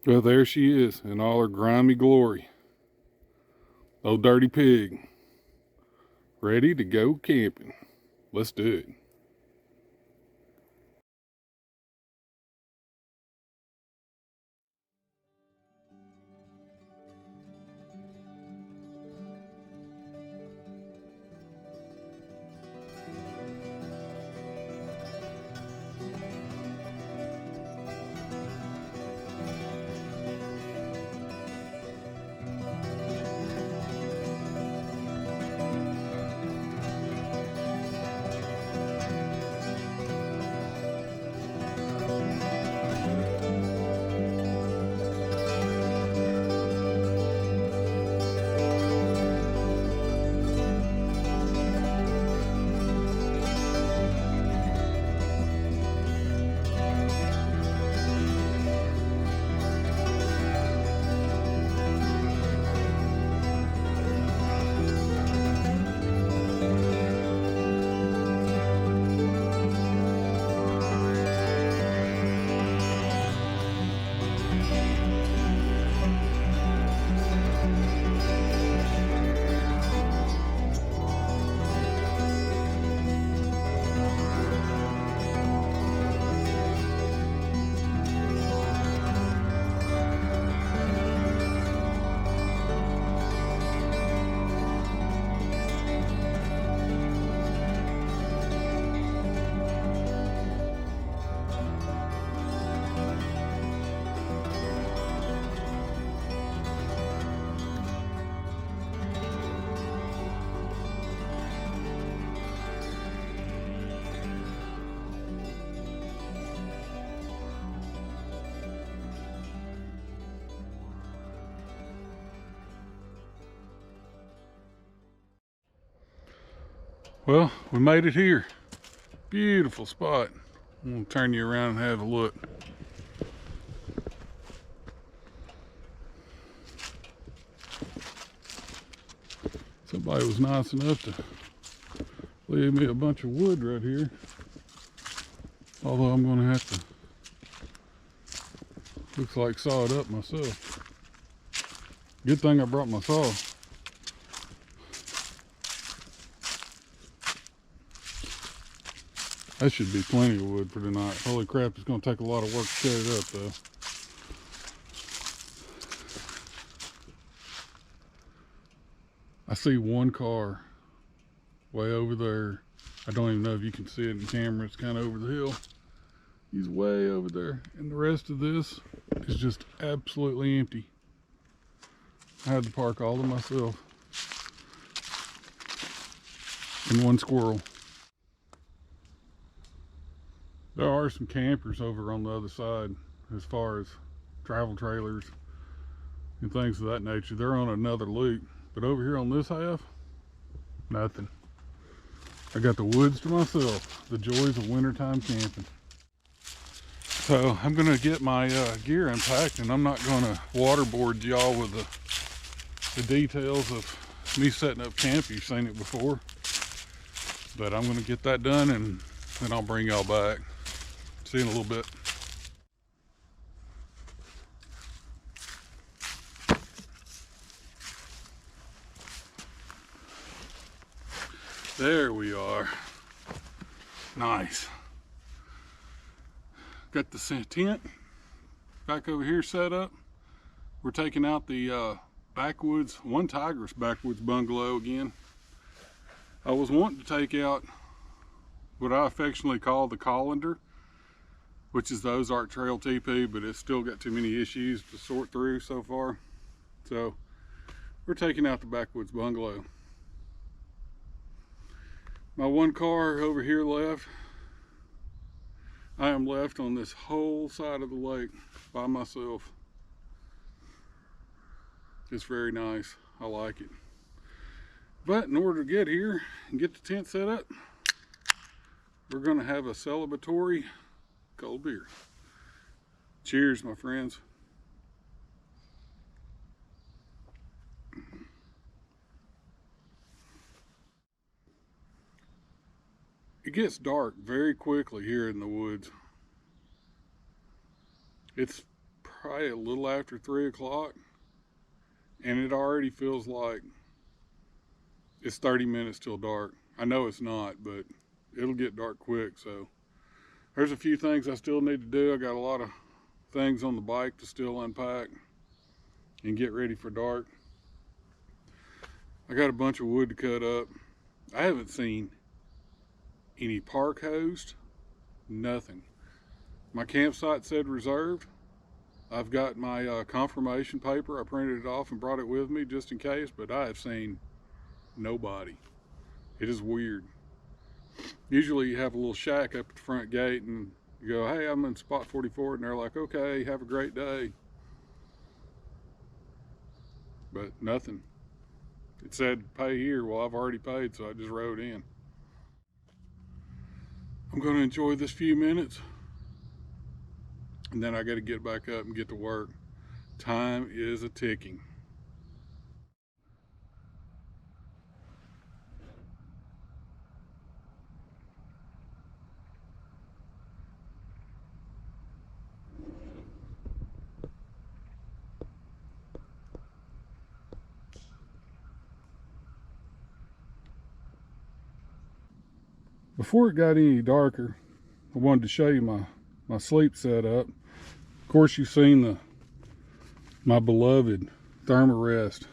Well, there she is in all her grimy glory. Old dirty pig. Ready to go camping. Let's do it. Well, we made it here. Beautiful spot. I'm gonna turn you around and have a look. Somebody was nice enough to leave me a bunch of wood right here. Although I'm gonna have to, looks like, saw it up myself. Good thing I brought my saw. That should be plenty of wood for tonight. Holy crap, it's gonna take a lot of work to cut it up though. I see one car way over there. I don't even know if you can see it in camera. It's kind of over the hill. He's way over there. And the rest of this is just absolutely empty. I had to park all to myself. And one squirrel. There are some campers over on the other side as far as travel trailers and things of that nature. They're on another loop. But over here on this half, nothing. I got the woods to myself. The joys of wintertime camping. So I'm gonna get my gear unpacked, and I'm not gonna waterboard y'all with the details of me setting up camp. You've seen it before. But I'm gonna get that done, and then I'll bring y'all back. See you in a little bit. There we are. Nice. Got the tent back over here set up. We're taking out the backwoods, one Tigris backwoods bungalow again. I was wanting to take out what I affectionately call the colander, which is the Ozark Trail TP, but it's still got too many issues to sort through so far. So we're taking out the backwoods bungalow. My one car over here left. I am left on this whole side of the lake by myself. It's very nice. I like it. But in order to get here and get the tent set up, we're going to have a celebratory cold beer. Cheers, my friends. It gets dark very quickly here in the woods. It's probably a little after 3 o'clock, and it already feels like it's 30 minutes till dark. I know it's not, but it'll get dark quick. So there's a few things I still need to do. I got a lot of things on the bike to still unpack and get ready for dark. I got a bunch of wood to cut up. I haven't seen any park host, nothing. My campsite said reserved. I've got my confirmation paper. I printed it off and brought it with me just in case, but I have seen nobody. It is weird. Usually you have a little shack up at the front gate and you go, hey, I'm in spot 44, and they're like, okay, have a great day. But nothing. It said pay here. Well, I've already paid, so I just rode in. I'm going to enjoy this few minutes, and then I got to get back up and get to work. Time is a ticking. Before it got any darker, I wanted to show you my sleep setup. Of course, you've seen my beloved Thermarest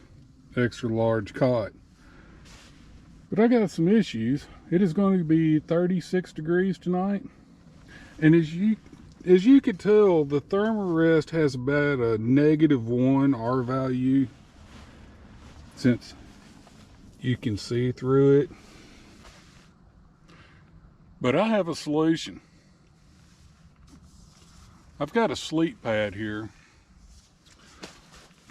extra large cot. But I got some issues. It is going to be 36 degrees tonight. And as you can tell, the Thermarest has about a -1 R value, since you can see through it. But I have a solution. I've got a sleep pad here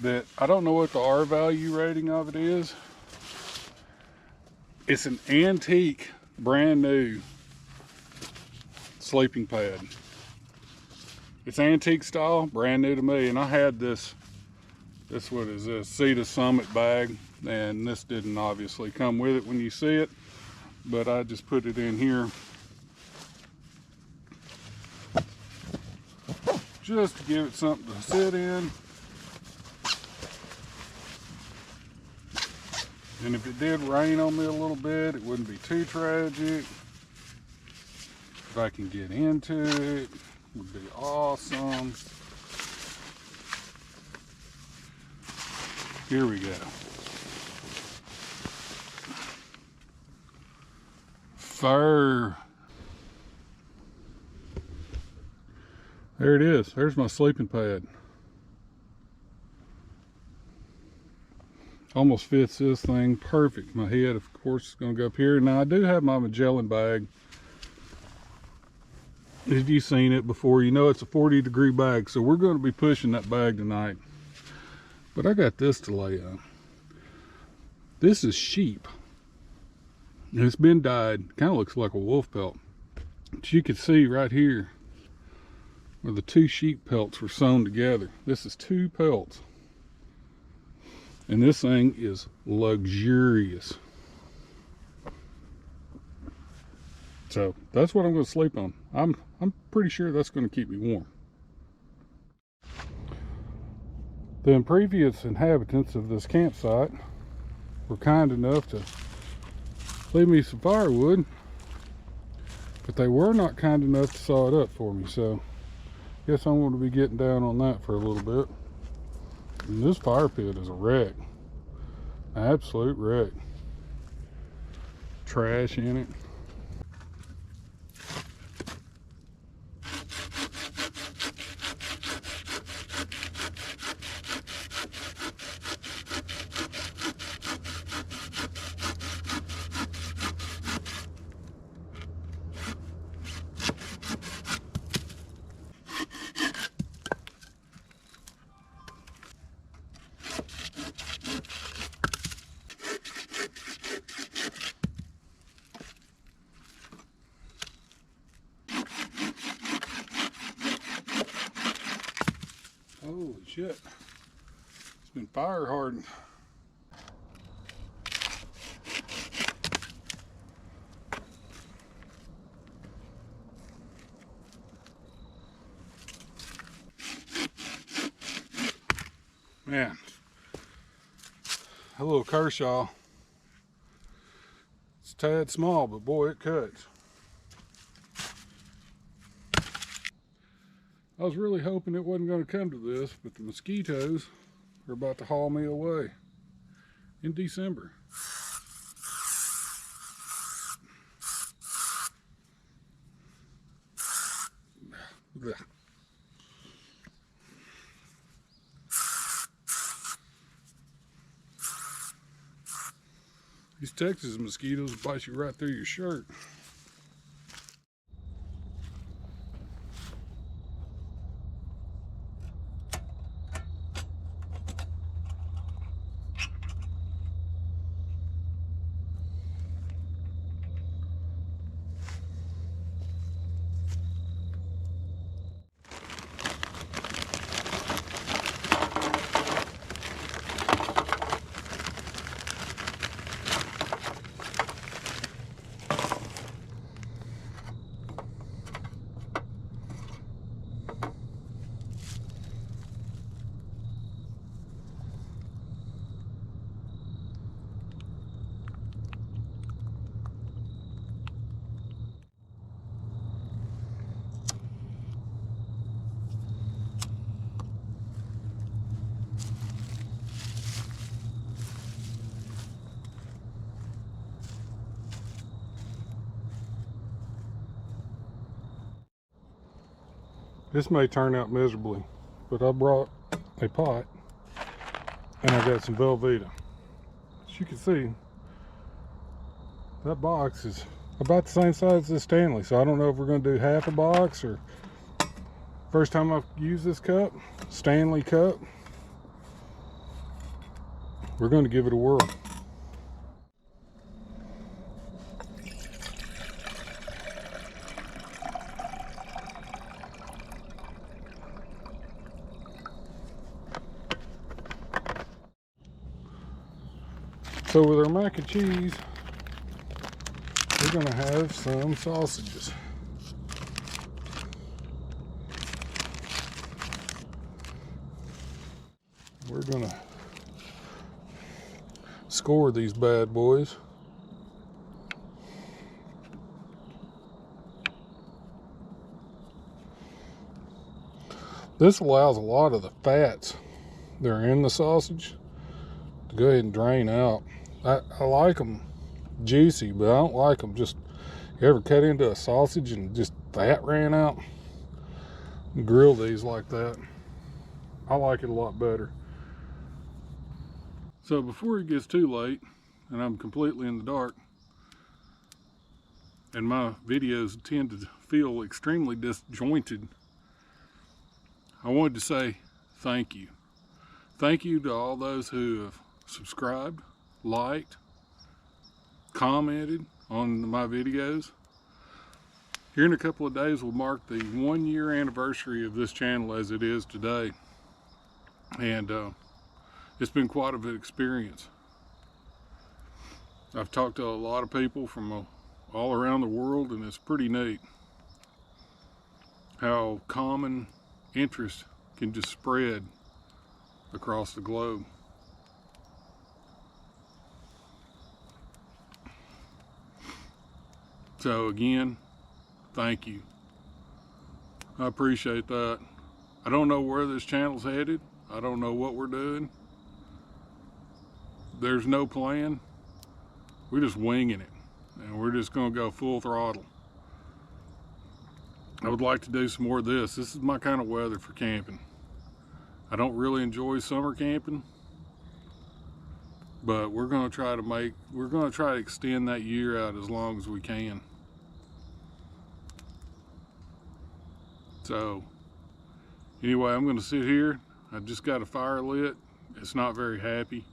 that I don't know what the R value rating of it is. It's an antique, brand new sleeping pad. It's antique style, brand new to me. And I had this what is this, Cedar Summit bag, and this didn't obviously come with it when you see it, but I just put it in here just to give it something to sit in. And if it did rain on me a little bit, it wouldn't be too tragic. If I can get into it, would be awesome. Here we go. Fur. There it is. There's my sleeping pad. Almost fits this thing perfect. My head, of course, is going to go up here. Now, I do have my Magellan bag. If you've seen it before, you know it's a 40-degree bag, so we're going to be pushing that bag tonight. But I got this to lay on. This is sheep. It's been dyed. Kind of looks like a wolf pelt. But you can see right here where the two sheep pelts were sewn together. This is 2 pelts. And this thing is luxurious. So that's what I'm going to sleep on. I'm pretty sure that's going to keep me warm. The previous inhabitants of this campsite were kind enough to leave me some firewood, but they were not kind enough to saw it up for me. So I guess I'm going to be getting down on that for a little bit. And this fire pit is a wreck. An absolute wreck. Trash in it. Holy shit. It's been fire hardened. Man, a little Kershaw. It's a tad small, but boy, it cuts. I was really hoping it wasn't going to come to this, but the mosquitoes are about to haul me away in December. Blech. These Texas mosquitoes bite you right through your shirt. This may turn out miserably, but I brought a pot and I got some Velveeta. As you can see, that box is about the same size as Stanley, so I don't know if we're going to do half a box or first time I've used this cup, Stanley cup. We're going to give it a whirl. So with our mac and cheese, we're going to have some sausages. We're going to score these bad boys. This allows a lot of the fats that are in the sausage to go ahead and drain out. I like them juicy, but I don't like them just, you ever cut into a sausage and just fat ran out? Grill these like that. I like it a lot better. So before it gets too late and I'm completely in the dark and my videos tend to feel extremely disjointed, I wanted to say thank you. Thank you to all those who have subscribed, liked, commented on my videos. Here in a couple of days will mark the 1 year anniversary of this channel as it is today. And it's been quite an experience. I've talked to a lot of people from all around the world, and it's pretty neat how common interest can just spread across the globe. So again, thank you. I appreciate that. I don't know where this channel's headed. I don't know what we're doing. There's no plan. We're just winging it, and we're just gonna go full throttle. I would like to do some more of this. This is my kind of weather for camping. I don't really enjoy summer camping, but we're gonna try to extend that year out as long as we can. So anyway, I'm gonna sit here. I just got a fire lit. It's not very happy.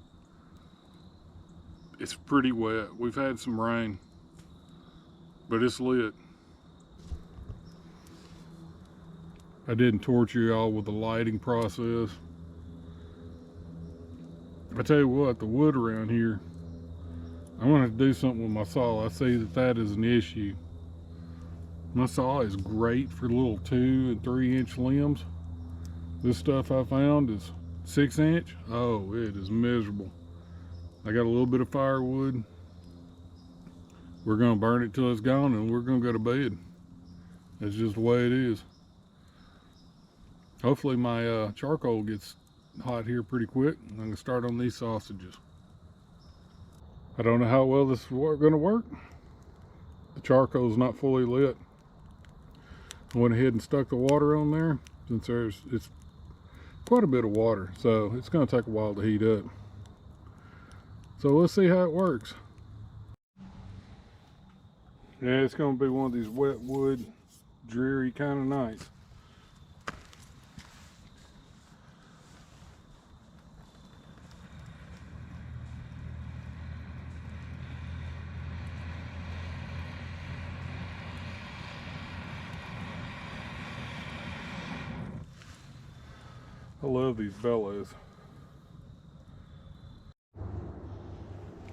It's pretty wet. We've had some rain, but it's lit. I didn't torture y'all with the lighting process. I tell you what, the wood around here, I'm gonna have to do something with my saw. I see that is an issue. My saw is great for little 2 and 3 inch limbs. This stuff I found is 6-inch. Oh, it is miserable. I got a little bit of firewood. We're gonna burn it till it's gone and we're gonna go to bed. That's just the way it is. Hopefully my charcoal gets hot here pretty quick. I'm gonna start on these sausages. I don't know how well this is gonna work. The charcoal is not fully lit. I went ahead and stuck the water on there since it's quite a bit of water, so it's gonna take a while to heat up. So let's see how it works. Yeah, it's gonna be one of these wet wood, dreary kind of nights. I love these bellows.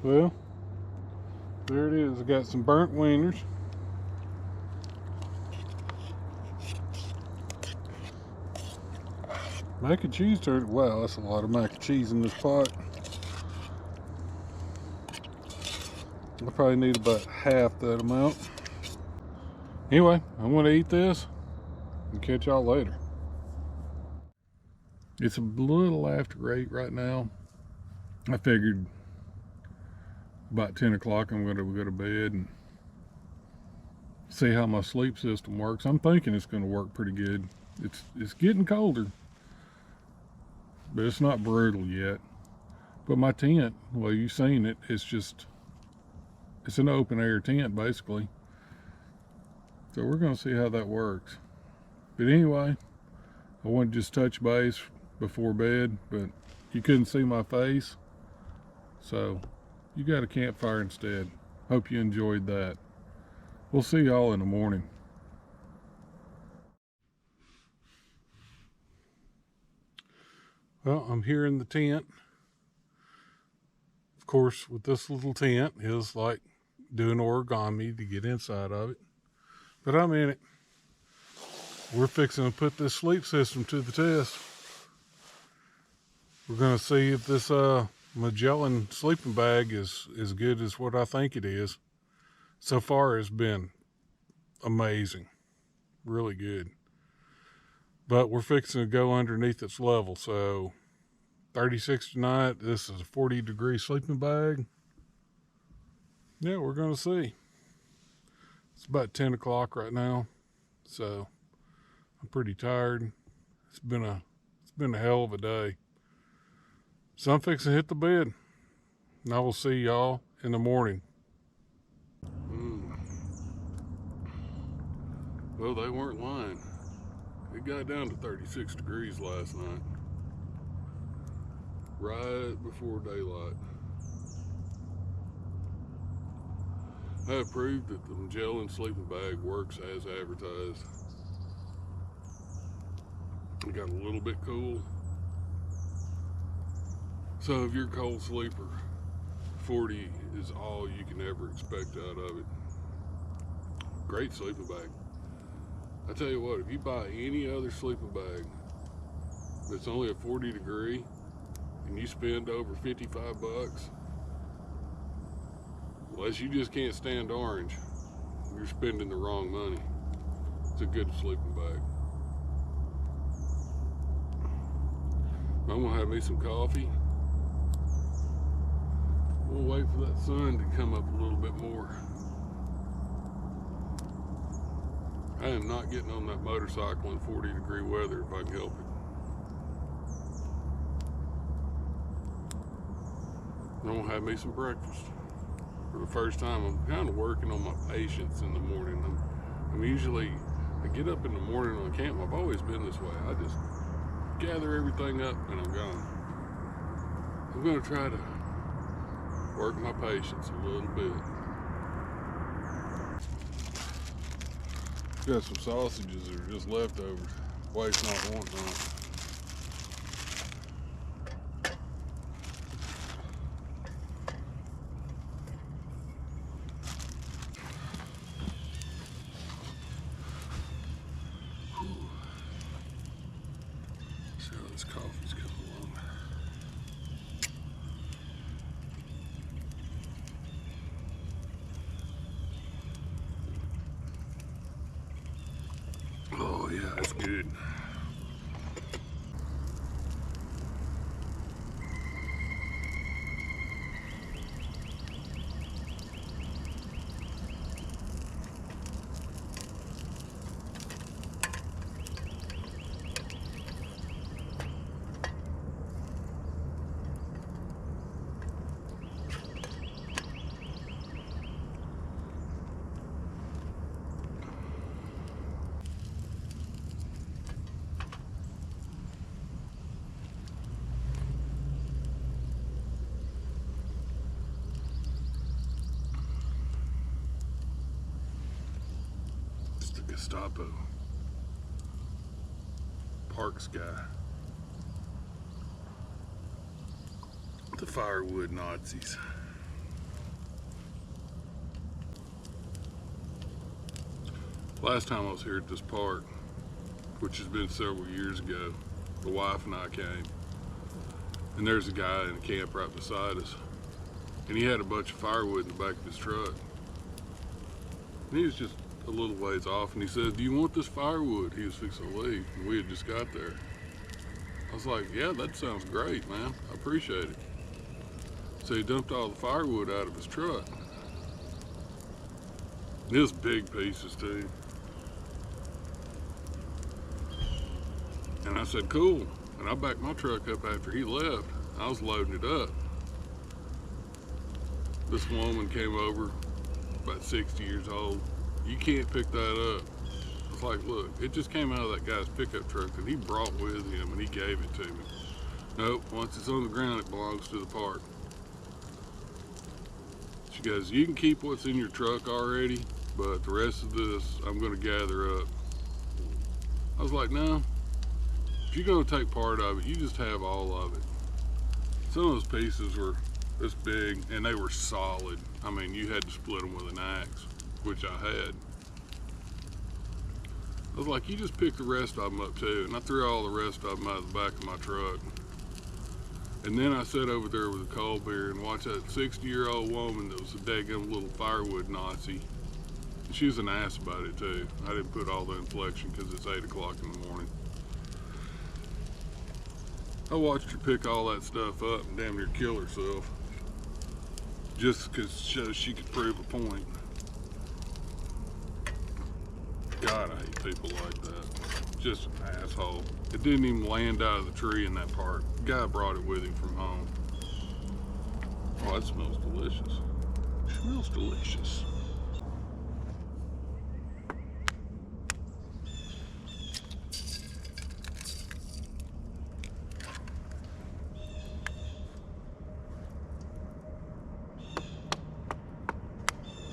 Well, there it is. I got some burnt wieners. Mac and cheese turkey. Wow, that's a lot of mac and cheese in this pot. I probably need about half that amount. Anyway, I'm going to eat this and catch y'all later. It's a little after 8 right now. I figured about 10 o'clock I'm going to go to bed and see how my sleep system works. I'm thinking it's going to work pretty good. It's getting colder, but it's not brutal yet. But my tent, well, you've seen it, it's an open air tent basically. So we're going to see how that works. But anyway, I want to just touch base before bed, but you couldn't see my face, so you got a campfire instead. Hope you enjoyed that. We'll see y'all in the morning. Well, I'm here in the tent. Of course, with this little tent, it's like doing origami to get inside of it. But I'm in it. We're fixing to put this sleep system to the test. We're going to see if this Magellan sleeping bag is as good as what I think it is. So far, it's been amazing. Really good. But we're fixing to go underneath its level. So 36 tonight. This is a 40-degree sleeping bag. Yeah, we're going to see. It's about 10 o'clock right now. So I'm pretty tired. It's been a hell of a day. So I'm fixing to hit the bed. And I will see y'all in the morning. Well, they weren't lying. It got down to 36 degrees last night. Right before daylight. I have proved that the Magellan sleeping bag works as advertised. It got a little bit cool. So if you're a cold sleeper, 40 is all you can ever expect out of it. Great sleeping bag. I tell you what, if you buy any other sleeping bag that's only a 40 degree and you spend over 55 bucks, unless you just can't stand orange, you're spending the wrong money. It's a good sleeping bag. I'm gonna have me some coffee. We'll wait for that sun to come up a little bit more. I am not getting on that motorcycle in 40-degree weather if I can help it. I'm gonna have me some breakfast. For the first time, I'm kind of working on my patience in the morning. I'm usually, I get up in the morning on camp. I've always been this way. I just gather everything up and I'm gone. I'm gonna try to work my patience a little bit. Got some sausages that are just leftovers. Wife's not wanting them. See how this coffee's coming along. That's good. It's the Gestapo. Parks guy. The firewood Nazis. Last time I was here at this park, which has been several years ago, the wife and I came, and there's a guy in a camp right beside us, and he had a bunch of firewood in the back of his truck. And he was just a little ways off, and he says, "Do you want this firewood?" He was fixing to leave, and we had just got there. I was like, "Yeah, that sounds great, man. I appreciate it." So he dumped all the firewood out of his truck. It was big pieces too. And I said, "Cool." And I backed my truck up after he left. I was loading it up. This woman came over, about 60 years old. "You can't pick that up." I was like, "Look, it just came out of that guy's pickup truck that he brought with him and he gave it to me." "Nope, once it's on the ground, it belongs to the park." She goes, "You can keep what's in your truck already, but the rest of this I'm gonna gather up." I was like, "No, if you're gonna take part of it, you just have all of it." Some of those pieces were this big and they were solid. I mean, you had to split them with an axe, which I had. I was like, "You just pick the rest of them up too." And I threw all the rest of them out of the back of my truck. And then I sat over there with a cold beer and watched that 60-year-old woman that was a daggum little firewood Nazi. And she was an ass about it too. I didn't put all the inflection because it's 8 o'clock in the morning. I watched her pick all that stuff up and damn near kill herself. Just because she could prove a point. God, I hate people like that. Just an asshole. It didn't even land out of the tree in that park. The guy brought it with him from home. Oh, that smells delicious. It smells delicious.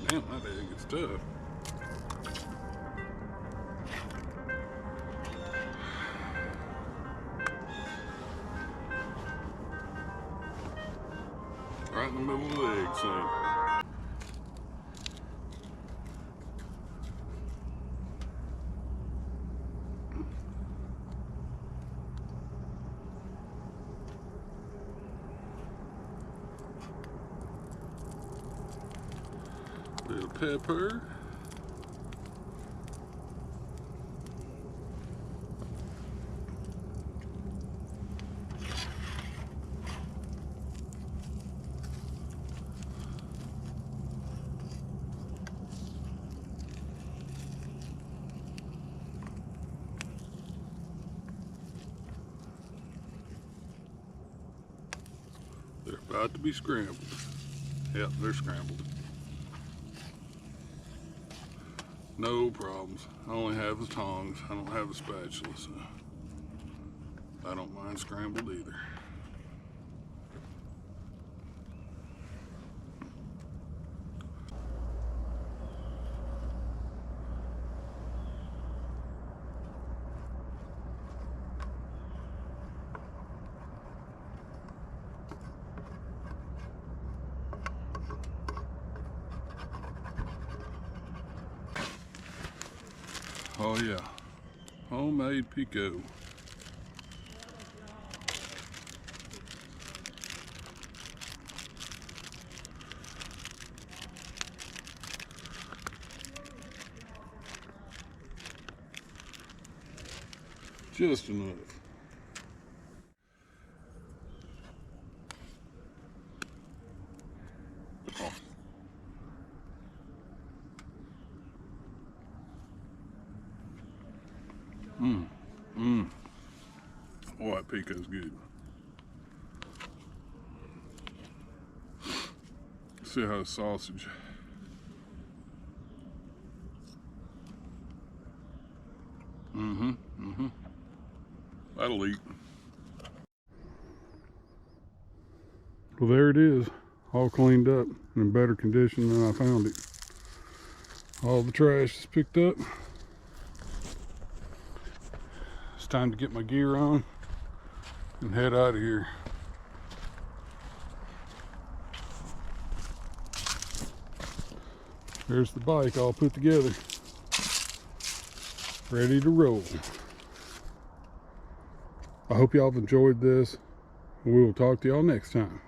Damn, that egg is tough. Right in the middle of the egg sink. Bit of pepper. They're about to be scrambled. Yep, they're scrambled. No problems. I only have the tongs. I don't have a spatula, so I don't mind scrambled either. Oh yeah, homemade pico. Just enough. Oh. Oh, that pico's good. See how the sausage. That'll eat. Well, there it is, all cleaned up and in better condition than I found it. All the trash is picked up. It's time to get my gear on and head out of here. There's the bike all put together, ready to roll. I hope y'all have enjoyed this. We will talk to y'all next time.